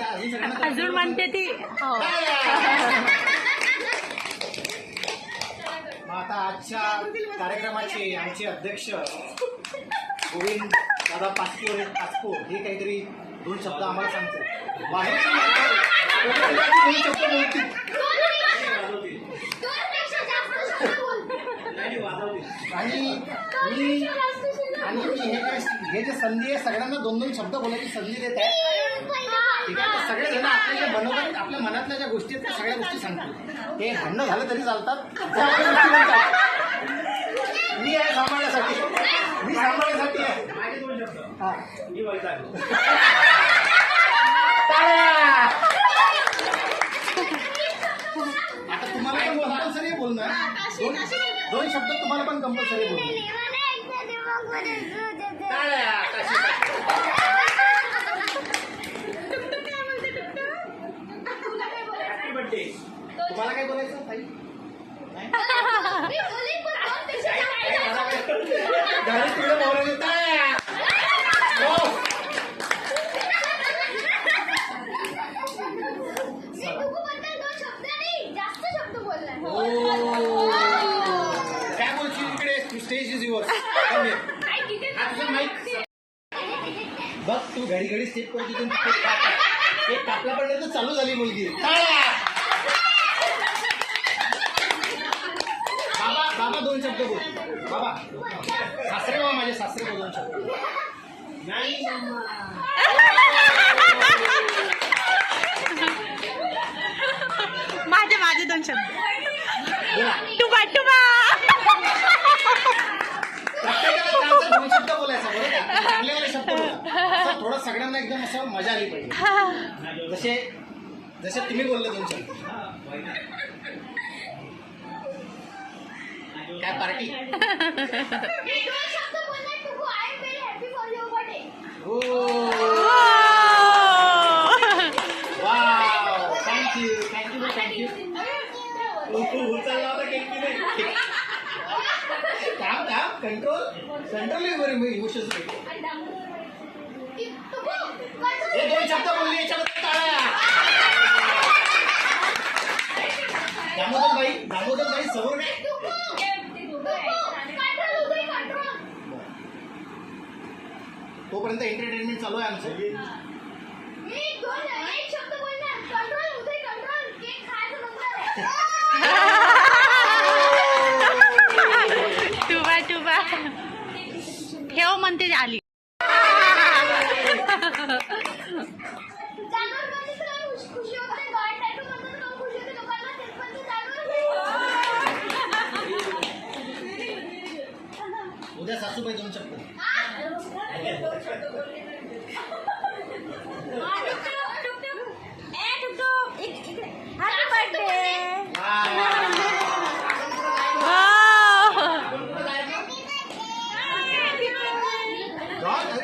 अजून म्हणते ती. आता आजच्या कार्यक्रमाचे आमचे अध्यक्ष गोविंद दादा पाचको हे काहीतरी 2 शब्द आम्हाला सांगतात. आणि हे जे संधी आहे सगळ्यांना 2-2 शब्द बोलायची संधी देत आहे. ठीक आहे, सगळेजण आपल्या जे मनोगत आपल्या मनातल्या ज्या गोष्टी आहेत त्या सगळ्या गोष्टी सांगतात. ते भांडणं झालं तरी चालतात. मी आहे सांभाळण्यासाठी आहे. हा आता तुम्हाला पण कंपल्सरी बोलणार. 2 शब्द तुम्हाला पण कंपल्सरी बोलणार. तुम्हाला काय बोलायचं ताई? काय बोलशील इकडे? Stage is yours. बघ तू घडी घडी स्टेप करतो. एक कापला पडलं तर चालू झाली मुलगी. बाबा 2 शब्द बोल. बाबा सासरे बाबा माझे सासरे 2 शब्द. माझे 2 शब्द. टुबा प्रत्येकाला 2 शब्द बोलायचा बरोबर. चांगले शब्द बोला. थोडं सगळ्यांना एकदम असं मजा आली पाहिजे. जसे तुम्ही बोलले 2 शब्द. काय पार्टी? हो वाव, थँक्यू. काम कंट्रोल युअर इमोशन्स. हे 2 शब्द बोलले याच्यामध्ये टाळ्या. दामोदरबाई समोर नाही. तोपर्यंत एंटरटेनमेंट चालू आहे आमचं. टुबा ठेव म्हणते आली. उद्या सासूबाई 2 शब्द.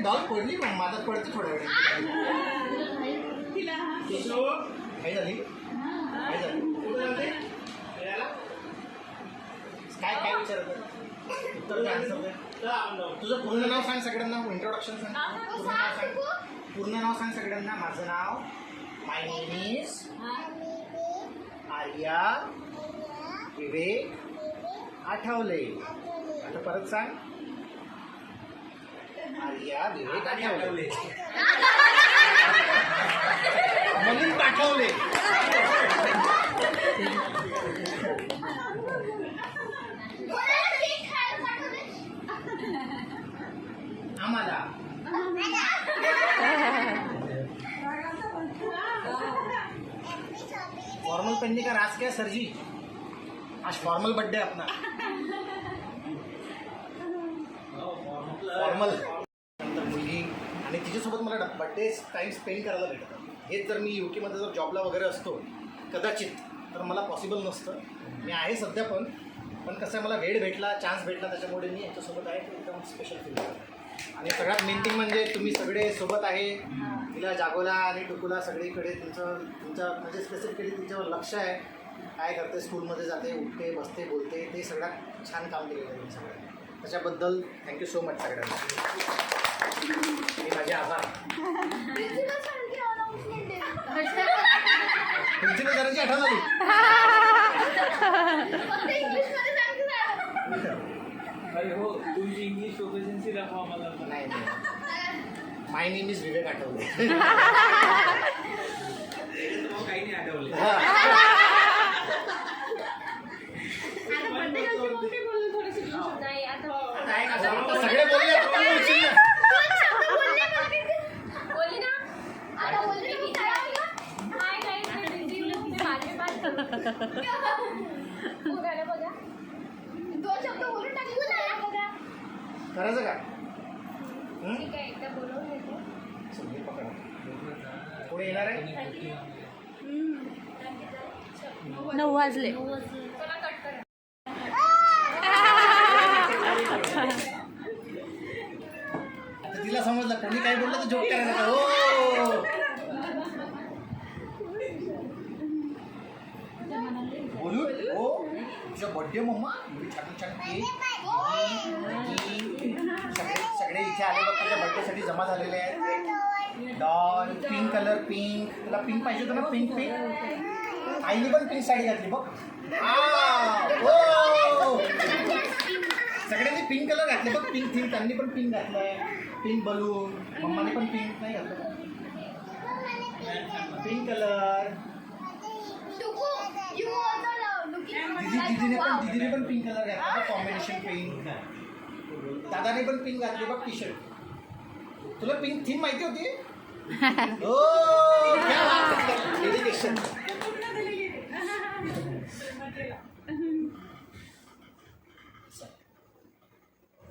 डॉल पडली पण माझा पडते थोड्या वेळ. काय झाली? काय विचारत उत्तर तुझं पूर्ण नाव सांग सगळ्यांना. इंट्रोडक्शन सांग. पूर्ण नाव सांग सगळ्यांना. माझं नाव माय नेम इज आर्या विवेक आठवले. आता परत सांग. आर्या विवेक आठवले. म्हणून पाठवले. आम्हाला फॉर्मल पहनने का राज क्या सर जी? आज फॉर्मल बर्थडे अपना. फॉर्मल नंतर मुलगी आणि तिच्यासोबत मला बर्थडे टाईम स्पेंड करायला भेटतं. हेच जर मी UK मध्ये जर जॉबला वगैरे असतो कदाचित तर मला पॉसिबल नसतं. मी आहे सध्या पण कसं आहे मला वेळ भेटला, चान्स भेटला, त्याच्यामुळे मी यांच्यासोबत आहे. एकदम स्पेशल फील करतो. आणि सगळ्यात मेन थिंग म्हणजे तुम्ही सगळे सोबत आहे. तिला जागोला आणि टुकूला सगळीकडे तुमचं म्हणजे स्पेसिफिकली तिच्यावर लक्ष आहे. काय करते, स्कूलमध्ये जाते, उठते, बसते, बोलते, ते सगळ्यात छान काम केलेलं आहे तुम्ही सगळ्यांनी. त्याच्याबद्दल थँक्यू सो मच सगळ्यांना. मी माझे आभार. कशाची आठवण आली? अरे हो तुमची इंग्लिश प्रोफेशनची दाखवा आम्हाला. नाही माय नेम इज विवेक आठवले. काही नाही आठवले. सगळे बोलले कोण बोलशील ना? करायचं का? सगळे पकडा. पुढे येणार आहे? 9 वाजले. आता तिला समजलं कोणी काय बोललं तर जोक करायला का? हो बोलू हो तुझा बर्थडे मम्मा एवढी छान छान केक सगळे इथे आले बघ तुझ्या बर्थडेसाठी जमा झालेले आहेत. डॉल पिंक कलर पिंक तुला पिंक पाहिजे होतं ना पिंक पिंक आईने पण पिंक साडी घातली बघ. हो सगळ्यांनी पिंक कलर घातले बघ पिंक थीम त्यांनी पण पिंक घातलंय. पिंक बलून मम्माने पण पिंक नाही घातलं पिंक कलर. दीदीने पण पिंक कलर घातला कॉम्बिनेशन पिंक. दादाने पण पिंक घातली बघ टी शर्ट. तुला पिंक थीम माहिती होती? हो डेडिकेशन.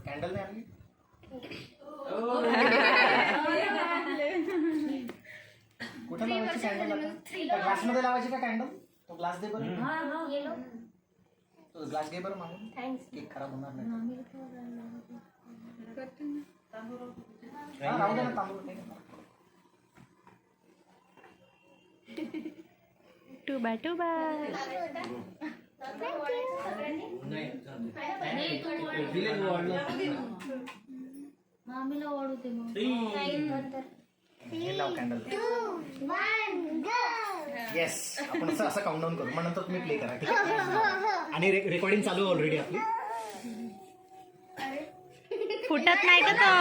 कॅन्डल नाही आणली? कुठं लावायची कॅन्डल? ग्लासमध्ये लावायची का कॅन्डल? तो ग्लास दे बरं. तो ग्लास घे बरं मागून. केक खराब होणार नाही. राहू दे ना तांदूळ. टुबा टुबा. मामीला ओढते मग. हे लाव कॅन्डल. येस आपण असं काउंटडाऊन करू मग नंतर तुम्ही प्ले करा ठीक आहे. आणि रेकॉर्डिंग चालू ऑलरेडी आपली. फुटत नाही का तो?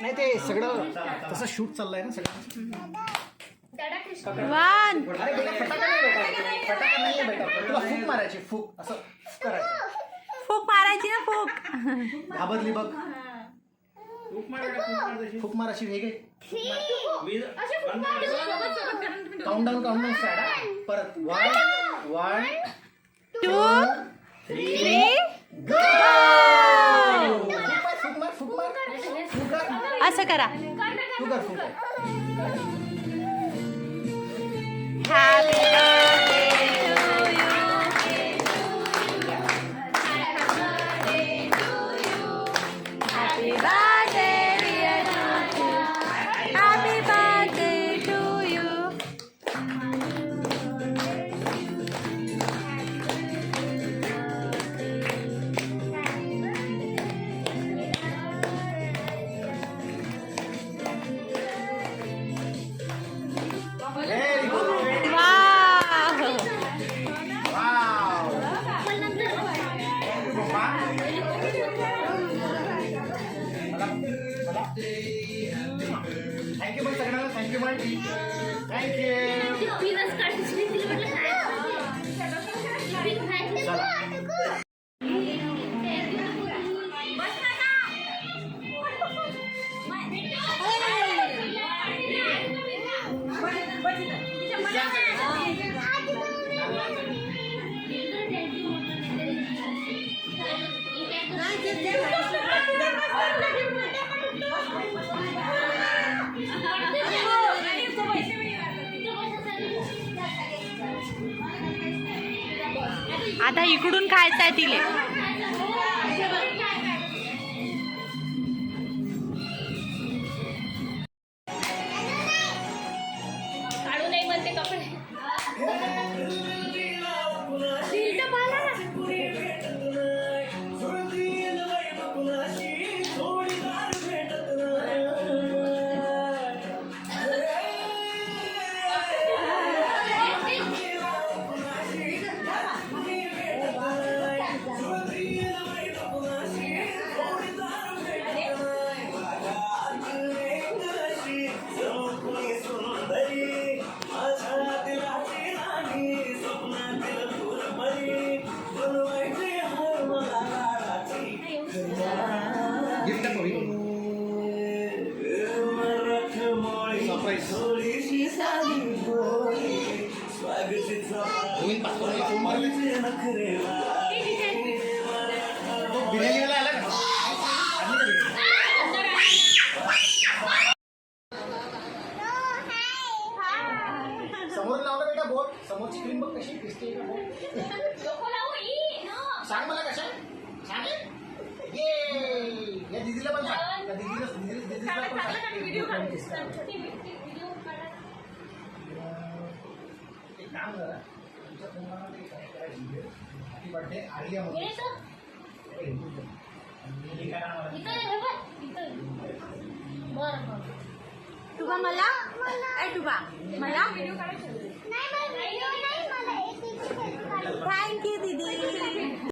नाही ते सगळं तसं शूट चाललंय ना सगळं. 1 अरे बेटा फटाका नाही बेटा फटाका नाही आहे बेटा. तुला फूक मारायची फूक असं करायचं. फूक मारायची ना फूक. घाबरली बघ फूक मार अशी वेगळी. Countdown start. परत 1 2 3 गो. फूक मार असं करा. तू कर फूक. Happy birthday to you. Happy birthday dear to. Happy birthday to you. Very good. Wow. Thank you पण सगळ्यांना. Thank you ma'am. थँक्यू. चला आता इकडून खायचं आहे तिले. काढू नाही म्हणते कपडे. गोविंद पासपोर्ट मला फोन मारले तो बिर्याणीवाला आला का आणली का बिर्याणी? समोर लावला बेटा बोट समोरची क्रीम बघ कशी दिसते का बोट नको लावू, ई, नो. सांग मला कशा छान आहे ये या दीदीला पण सांग त्या दीदीला काढा, पण काढा, काढा, व्हिडिओ काढा. सांग व्हिडिओ काढा. एक काम करा तुमच्या तुम्हाला ते काय करायची हॅपी बर्थडे आर्या हे म्हणून इथं. हे काय नाव आहे? इथं आहे, हे बघ. इथं. बरं, बरं. तुबा मला ए तुबा मला व्हिडिओ काढायचा. थँक्यू दीदी